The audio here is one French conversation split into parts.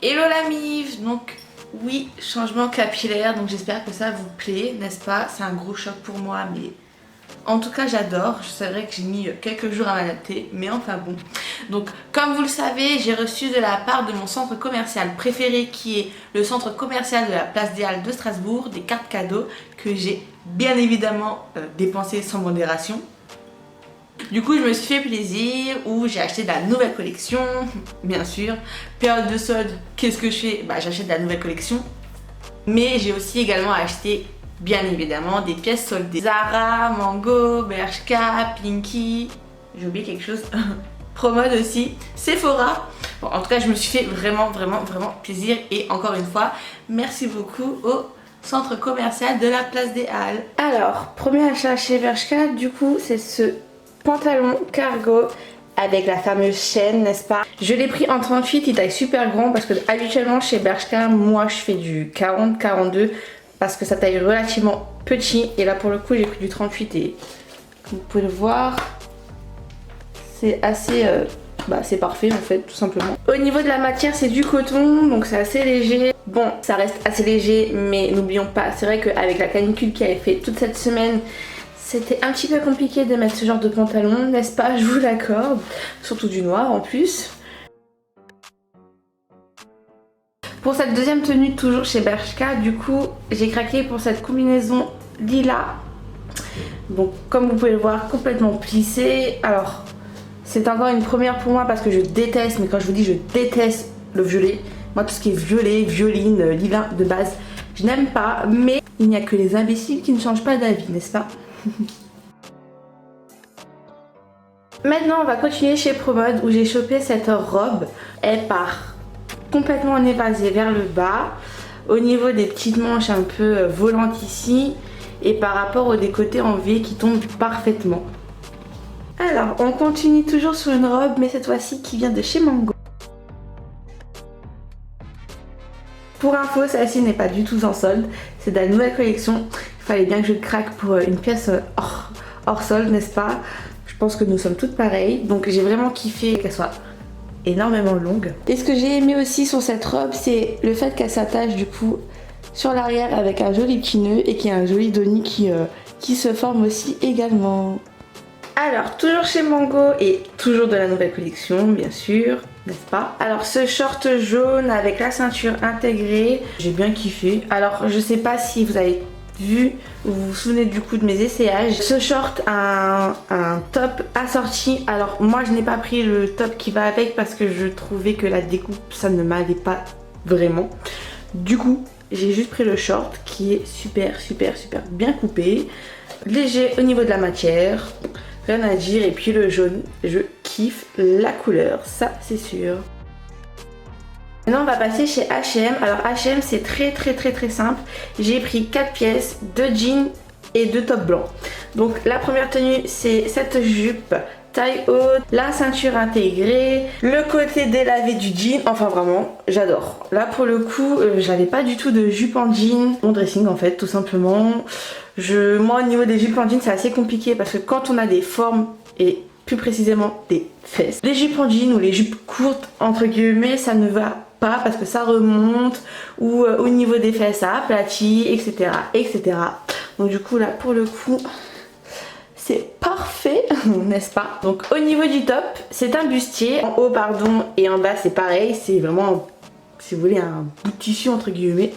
Hello la mif. Donc oui, changement capillaire, donc j'espère que ça vous plaît, n'est-ce pas? C'est un gros choc pour moi, mais en tout cas j'adore. C'est vrai que j'ai mis quelques jours à m'adapter, mais enfin bon. Donc comme vous le savez, j'ai reçu de la part de mon centre commercial préféré, qui est le centre commercial de la place des Halles de Strasbourg, des cartes cadeaux que j'ai bien évidemment dépensées sans modération. Du coup, je me suis fait plaisir, où j'ai acheté de la nouvelle collection, bien sûr. Période de solde, qu'est-ce que je fais? Bah, j'achète de la nouvelle collection. Mais j'ai aussi également acheté, bien évidemment, des pièces soldées. Zara, Mango, Bershka, Pinky, j'ai oublié quelque chose. Promode aussi, Sephora. Bon, en tout cas, je me suis fait vraiment plaisir. Et encore une fois, merci beaucoup au centre commercial de la place des Halles. Alors, premier achat chez Bershka, du coup, c'est ce pantalon cargo avec la fameuse chaîne, n'est-ce pas? Je l'ai pris en 38, il taille super grand, parce que habituellement chez Bershka, moi je fais du 40-42 parce que ça taille relativement petit, et là pour le coup j'ai pris du 38 et comme vous pouvez le voir, c'est assez c'est parfait en fait, tout simplement. Au niveau de la matière, c'est du coton, donc c'est assez léger. Bon, ça reste assez léger, mais n'oublions pas, c'est vrai qu'avec la canicule qui avait fait toute cette semaine, c'était un petit peu compliqué de mettre ce genre de pantalon, n'est-ce pas? Je vous l'accorde. Surtout du noir en plus. Pour cette deuxième tenue, toujours chez Bershka, du coup, j'ai craqué pour cette combinaison lilas. Donc, comme vous pouvez le voir, complètement plissée. Alors, c'est encore une première pour moi parce que je déteste, mais quand je vous dis je déteste le violet, moi tout ce qui est violet, violine, lilas de base, je n'aime pas. Mais il n'y a que les imbéciles qui ne changent pas d'avis, n'est-ce pas? Maintenant on va continuer chez Promode, où j'ai chopé cette robe. Elle part complètement en évasé vers le bas, au niveau des petites manches un peu volantes ici, et par rapport au décolleté en V qui tombe parfaitement. Alors on continue toujours sur une robe, mais cette fois-ci qui vient de chez Mango. Pour info, celle-ci n'est pas du tout en solde, c'est de la nouvelle collection. Il fallait bien que je craque pour une pièce hors solde, n'est-ce pas? Je pense que nous sommes toutes pareilles, donc j'ai vraiment kiffé qu'elle soit énormément longue. Et ce que j'ai aimé aussi sur cette robe, c'est le fait qu'elle s'attache du coup sur l'arrière avec un joli petit nœud, et qu'il y a un joli donny qui se forme aussi également. Alors, toujours chez Mango et toujours de la nouvelle collection, bien sûr, n'est-ce pas? Alors, ce short jaune avec la ceinture intégrée, j'ai bien kiffé. Alors, je sais pas si vous avez vu, vous vous souvenez du coup de mes essayages. Ce short a un top assorti. Alors, moi, je n'ai pas pris le top qui va avec parce que je trouvais que la découpe, ça ne m'allait pas vraiment. Du coup, j'ai juste pris le short qui est super bien coupé. Léger au niveau de la matière. Rien à dire, et puis le jaune, je kiffe la couleur, ça c'est sûr. Maintenant on va passer chez H&M. Alors H&M c'est très simple. J'ai pris 4 pièces, 2 jeans et 2 tops blancs. Donc la première tenue c'est cette jupe taille haute, la ceinture intégrée, le côté délavé du jean, enfin vraiment j'adore. Là pour le coup j'avais pas du tout de jupe en jean, mon dressing en fait tout simplement. Moi au niveau des jupes en jean c'est assez compliqué parce que quand on a des formes et plus précisément des fesses, les jupes en jean ou les jupes courtes entre guillemets ça ne va pas parce que ça remonte, ou au niveau des fesses ça aplatit, etc. Donc du coup là pour le coup c'est parfait, n'est-ce pas? Donc au niveau du top, c'est un bustier, en haut pardon et en bas c'est pareil, c'est vraiment, si vous voulez, un bout de tissu entre guillemets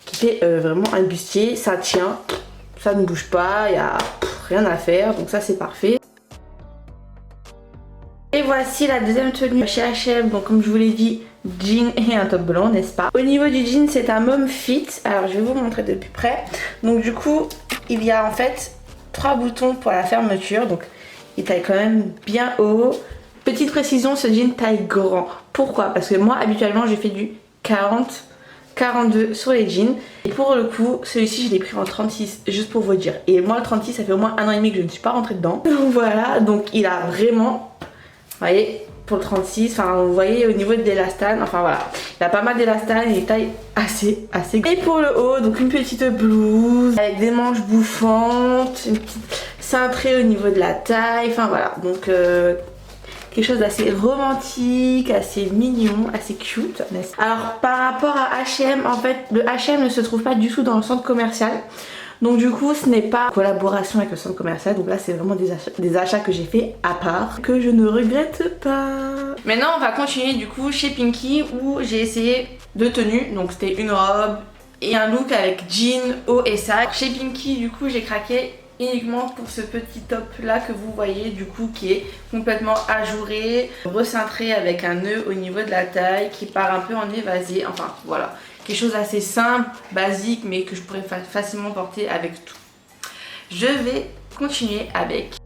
qui fait vraiment un bustier, ça tient, ça ne bouge pas, il n'y a rien à faire, donc ça c'est parfait. Et voici la deuxième tenue chez H&M, donc comme je vous l'ai dit, jean et un top blanc, n'est-ce pas? Au niveau du jean c'est un mom fit, alors je vais vous montrer de plus près. Donc du coup il y a en fait 3 boutons pour la fermeture, donc il taille quand même bien haut. Petite précision, ce jean taille grand. Pourquoi? Parce que moi habituellement j'ai fait du 40-42 sur les jeans, et pour le coup celui-ci je l'ai pris en 36, juste pour vous dire. Et moi le 36 ça fait au moins 1 an et demi que je ne suis pas rentrée dedans. Donc voilà, donc il a vraiment, vous voyez, pour le 36, enfin vous voyez au niveau de l'élastane, enfin voilà, il a pas mal d'élastane, il taille assez grand. Et pour le haut, donc une petite blouse avec des manches bouffantes, une petite cintrée au niveau de la taille, enfin voilà, donc quelque chose d'assez romantique, assez mignon, assez cute. Alors par rapport à H&M, en fait le H&M ne se trouve pas du tout dans le centre commercial. Donc du coup ce n'est pas collaboration avec le centre commercial, donc là c'est vraiment des achats que j'ai fait à part, que je ne regrette pas. Maintenant on va continuer du coup chez Pinky où j'ai essayé deux tenues, donc c'était une robe et un look avec jean, haut et sac. Chez Pinky du coup j'ai craqué uniquement pour ce petit top là que vous voyez du coup qui est complètement ajouré, recintré avec un nœud au niveau de la taille qui part un peu en évasé, enfin voilà. Quelque chose assez simple, basique, mais que je pourrais facilement porter avec tout. Je vais continuer avec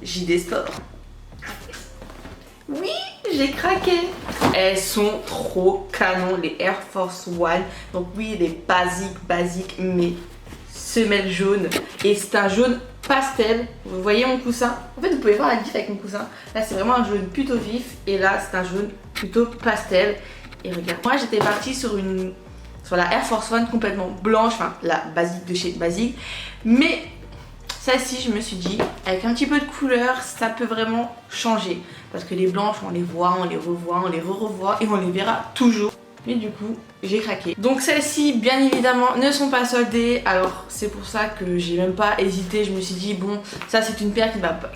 JD Sport. Oui, j'ai craqué. Elles sont trop canon, les Air Force One. Donc oui, les basiques, mais semelle jaune. Et c'est un jaune pastel. Vous voyez mon coussin? En fait vous pouvez voir la diff avec mon coussin. Là c'est vraiment un jaune plutôt vif et là c'est un jaune plutôt pastel. Et regarde, moi j'étais partie sur la Air Force One complètement blanche, enfin la basique de chez Basique. Mais celle-ci je me suis dit avec un petit peu de couleur ça peut vraiment changer. Parce que les blanches on les voit, on les revoit, on les re-revoit et on les verra toujours. Mais du coup j'ai craqué. Donc celles-ci bien évidemment ne sont pas soldées. Alors c'est pour ça que j'ai même pas hésité. Je me suis dit bon ça c'est une paire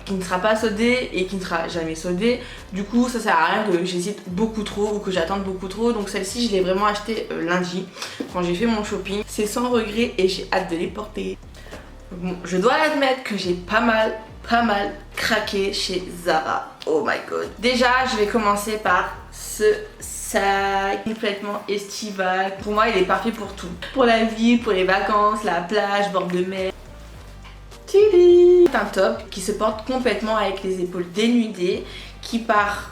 qui ne sera pas soldée et qui ne sera jamais soldée. Du coup ça sert à rien que j'hésite beaucoup trop ou que j'attende beaucoup trop. Donc celle-ci je l'ai vraiment achetée lundi quand j'ai fait mon shopping. C'est sans regret et j'ai hâte de les porter. Bon, je dois admettre que j'ai pas mal craqué chez Zara. Oh my god. Déjà je vais commencer par ce sac complètement estival. Pour moi il est parfait pour tout. Pour la ville, pour les vacances, la plage, bord de mer. C'est un top qui se porte complètement avec les épaules dénudées, qui part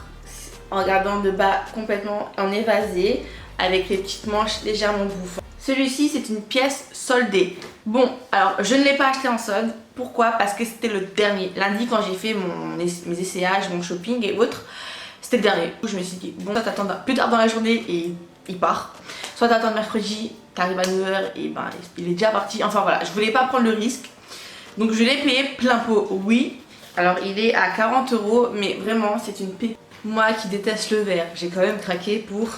en regardant de bas complètement en évasé, avec les petites manches légèrement bouffantes. Celui-ci c'est une pièce soldée. Bon alors je ne l'ai pas acheté en solde. Pourquoi? Parce que c'était le dernier. Lundi quand j'ai fait mes essayages, mon shopping et autres, c'était le dernier. Je me suis dit bon, soit t'attends plus tard dans la journée et il part, soit t'attends mercredi, t'arrives à 9h et ben il est déjà parti. Enfin voilà, je voulais pas prendre le risque. Donc je l'ai payé plein pot, oui. Alors il est à 40 €, mais vraiment c'est une pépite. Moi qui déteste le vert, j'ai quand même craqué pour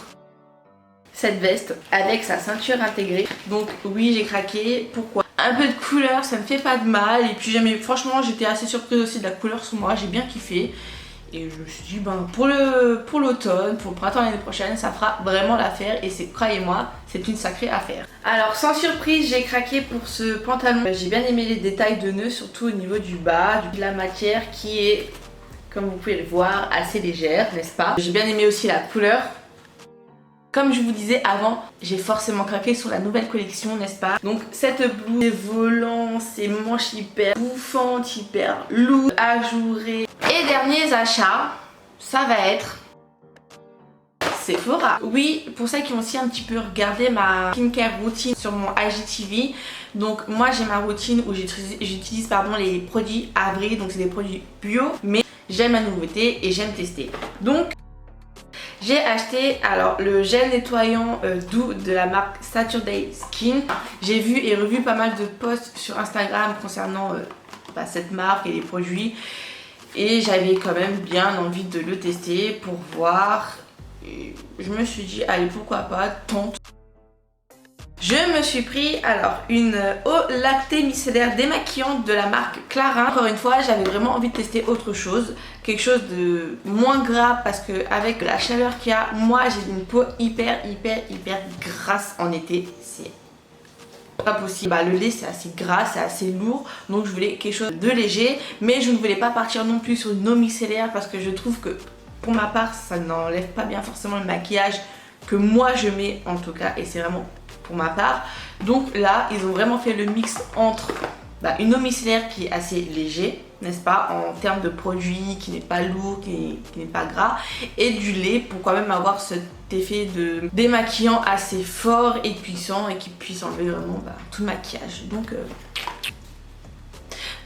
cette veste avec sa ceinture intégrée. Donc oui j'ai craqué. Pourquoi? Un peu de couleur ça me fait pas de mal. Et puis franchement j'étais assez surprise aussi de la couleur sur moi, j'ai bien kiffé. Et je me suis dit ben pour l'automne, pour le printemps l'année prochaine ça fera vraiment l'affaire. Et c'est, croyez-moi, c'est une sacrée affaire. Alors sans surprise j'ai craqué pour ce pantalon. J'ai bien aimé les détails de nœuds, surtout au niveau du bas, de la matière qui est, comme vous pouvez le voir, assez légère, n'est-ce pas? J'ai bien aimé aussi la couleur. Comme je vous disais avant, j'ai forcément craqué sur la nouvelle collection, n'est-ce pas? Donc cette blouse, ces volants, ces manches hyper bouffantes, hyper lourdes, ajourées. Et derniers achats, ça va être Sephora. Oui, pour celles qui ont aussi un petit peu regardé ma skincare routine sur mon IGTV. Donc moi j'ai ma routine où j'utilise les produits Avril, donc c'est des produits bio, mais j'aime la nouveauté et j'aime tester. Donc j'ai acheté alors le gel nettoyant doux de la marque Saturday Skin. J'ai vu et revu pas mal de posts sur Instagram concernant cette marque et les produits. Et j'avais quand même bien envie de le tester pour voir. Et je me suis dit allez pourquoi pas, tente. Je me suis pris alors une eau lactée micellaire démaquillante de la marque Clarins. Encore une fois j'avais vraiment envie de tester autre chose, quelque chose de moins gras parce que avec la chaleur qu'il y a, moi j'ai une peau hyper grasse en été, c'est pas possible. Bah, le lait c'est assez gras, c'est assez lourd, donc je voulais quelque chose de léger, mais je ne voulais pas partir non plus sur une eau micellaire parce que je trouve que pour ma part ça n'enlève pas bien forcément le maquillage que moi je mets en tout cas, et c'est vraiment pour ma part. Donc là ils ont vraiment fait le mix entre une eau micellaire qui est assez léger, n'est-ce pas, en termes de produit, qui n'est pas lourd, qui n'est pas gras, et du lait pour quand même avoir cet effet de démaquillant assez fort et puissant et qui puisse enlever vraiment tout le maquillage.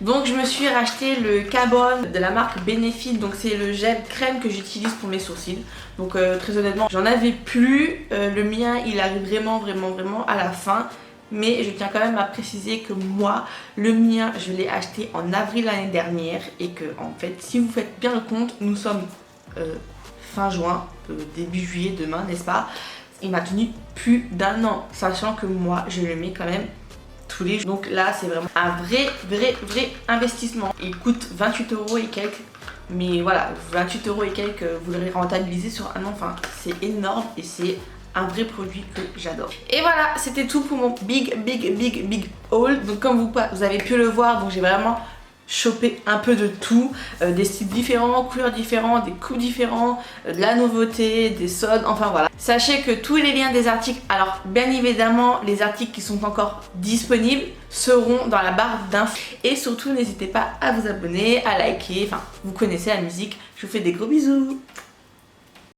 Donc je me suis racheté le Cabron de la marque Benefit, donc c'est le gel crème que j'utilise pour mes sourcils. Donc très honnêtement j'en avais plus, le mien il arrive vraiment à la fin mais je tiens quand même à préciser que moi, le mien, je l'ai acheté en avril l'année dernière et que en fait, si vous faites bien le compte, nous sommes fin juin, début juillet demain, n'est-ce pas? Il m'a tenu plus d'1 an, sachant que moi, je le mets quand même tous les jours. Donc là, c'est vraiment un vrai investissement. Il coûte 28 € et quelques. Mais voilà, 28 € et quelques, vous l'aurez rentabilisé sur 1 an. Enfin, c'est énorme et c'est un vrai produit que j'adore. Et voilà, c'était tout pour mon big haul. Donc comme vous avez pu le voir, donc j'ai vraiment chopé un peu de tout, des styles différents, couleurs différentes, des coupes différents, de la nouveauté, des soldes, enfin voilà. Sachez que tous les liens des articles, alors bien évidemment les articles qui sont encore disponibles seront dans la barre d'infos. Et surtout n'hésitez pas à vous abonner, à liker, enfin vous connaissez la musique. Je vous fais des gros bisous.